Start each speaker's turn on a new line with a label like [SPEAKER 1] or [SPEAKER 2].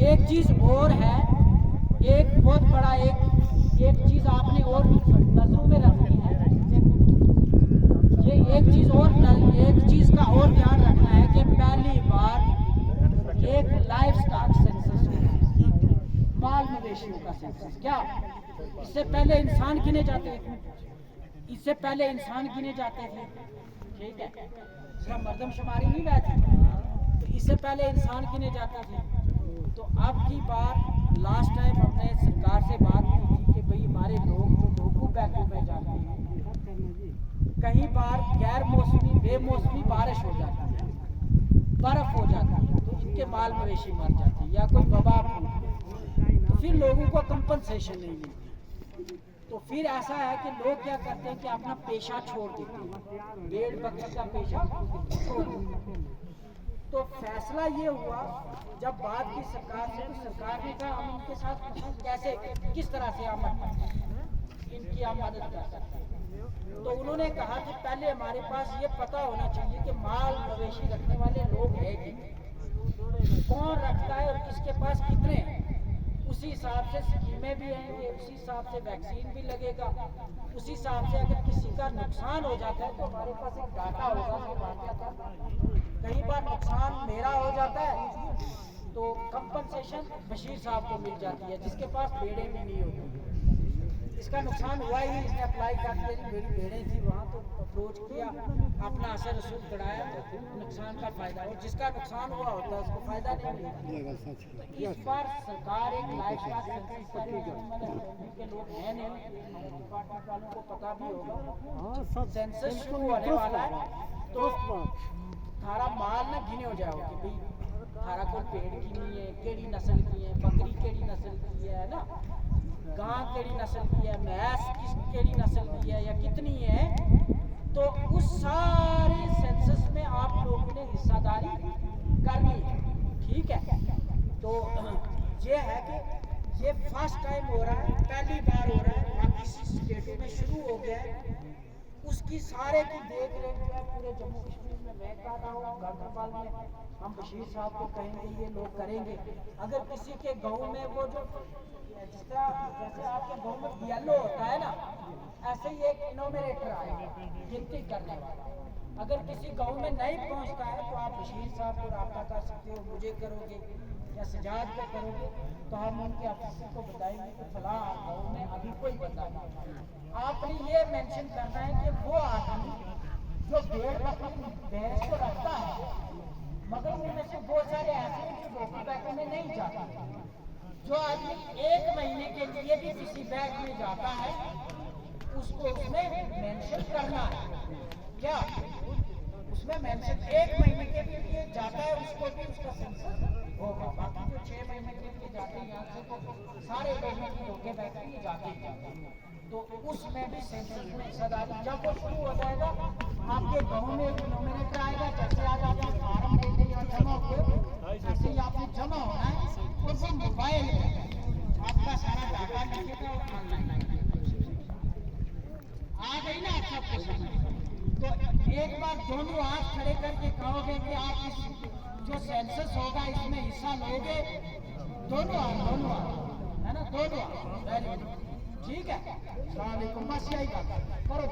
[SPEAKER 1] एक चीज और है, एक बहुत बड़ा एक चीज आपने और नजरों में रखनी है। ये एक चीज का और ध्यान रखना है कि पहली बार एक लाइफ स्टॉक सेंसस होगा, माल मवेशियों का सेंसस। क्या इससे पहले इंसान गिने जाते थे? इससे पहले इंसान गिने जाते थे, ठीक है, इसका मर्दमशुमारी नहीं बैठी, तो इससे पहले इंसान गिने जाते थे। तो अब की बार लास्ट टाइम हमने सरकार से बात की थी कि भाई हमारे लोग जो लोगों बैकों में जाते हैं, कहीं बार गैर मौसमी बेमौसमी बारिश हो जाती है, बर्फ हो जाती है, तो इनके माल मवेशी मर जाते हैं या कोई वबा फूट, फिर लोगों को कंपनसेशन नहीं मिलती। तो फिर ऐसा है कि लोग क्या करते हैं कि अपना पेशा छोड़ देते हैं, भेड़ बकरी का पेशा छोड़ देते हैं। तो फैसला ये हुआ जब बात की सरकार से, तो सरकार ने कहा हम इनके साथ कैसे किस तरह से इनकी हम मदद कर सकते हैं। तो उन्होंने कहा कि पहले हमारे पास ये पता होना चाहिए कि माल मवेशी रखने वाले लोग हैं कि कौन रखता है और किसके पास कितने हैं। उसी हिसाब से स्कीमें भी आएंगी, उसी हिसाब से वैक्सीन भी लगेगा, उसी हिसाब से अगर किसी का नुकसान हो जाता है तो हमारे पास एक डाटा होगा। कई बार नुकसान मेरा हो जाता है तो कंपनसेशन बशीर साहब को मिल जाती है जिसके पास भेड़ें भी नहीं होती। इसका नुकसान हुआ ही, इसने अप्लाई कर दिया, मेरी भेड़ें थी वहाँ, तो अप्रोच किया, अपना असर रसूल कराया, तो नुकसान का फायदा, और जिसका नुकसान हुआ होता है उसको फायदा नहीं मिलता। तो इस बार सरकार एक लाइफ स्टॉक सेंसस करेगी के लोग हैं नहीं, डिपार्टमेंट वालों को पता भी होगा, सेंसस शुरू होने वाला है। तो थारा माल ना गिने हो जाओ कि भाई थारा कोई पेड़ की नहीं है, केड़ी नस्ल की है, बकरी केड़ी नस्ल की है ना, गां केड़ी नस्ल की है, भैंस किस केड़ी नस्ल की है या कितनी है। तो उस सारे सेंसस में आप लोगों ने हिस्सेदारी करनी है, ठीक है। तो ये है कि ये फर्स्ट टाइम हो रहा है, पहली बार हो रहा है, बाकी स्टेटों में शुरू हो गया है। उसकी सारे की देख रेख जो है पूरे जम्मू कश्मीर में मैं कर रहा हूँ, गांधरबल में हम बशीर साहब को कहेंगे, ये लोग करेंगे। अगर किसी के गांव में वो जो जिस तरह जैसे आपके गांव में बीएलओ होता है ना, ऐसे ही एक इनोमिनेटर आएगा गिनती करने वाला। अगर किसी गांव में नहीं पहुंचता है तो आप बशीर साहब को रब्ता कर सकते हो, मुझे करोगे या सजाद पे करोगे, तो हम उनके अफसर को बताएंगे कि फलां गाँव में अभी कोई बंदा नहीं। आपने ये मेंशन करना है कि वो आदमी जो भेड़ बकरी भैंस को रखता है, मगर उनमें से बहुत सारे ऐसे हैं जो रोटी बैकों में नहीं जाते। जो आदमी 1 महीने के लिए भी किसी बैंक में जाता है उसको उसमें मेंशन करना है। क्या उसमें मेंशन 1 महीने के लिए जाता है उसको भी उसका सेंसस होगा। बाकी जो 6 महीने के लिए जाते हैं यहाँ से तो सारे लोगों की रोके बैठे ही जाते हैं, तो उसमें भी सेंसस में हिस्सेदारी जब वो शुरू हो जाएगा, आपके गाँव में एक नॉमिनेटर आएगा, जैसे आज आपका फार्म देते जमा हुए ऐसे ही आपने जमा होना है, और वो मोबाइल आपका सारा डाटा लिखेगा और ऑनलाइन आ गई ना आप सबको समझ। तो एक बार दोनों हाथ खड़े करके कहोगे कि आप इस जो सेंसस होगा इसमें हिस्सा लोगे, दोनों हाथ है ना, दोनों हाथ, ठीक है। अस्सलाम वालेकुम, बस यही बात करो।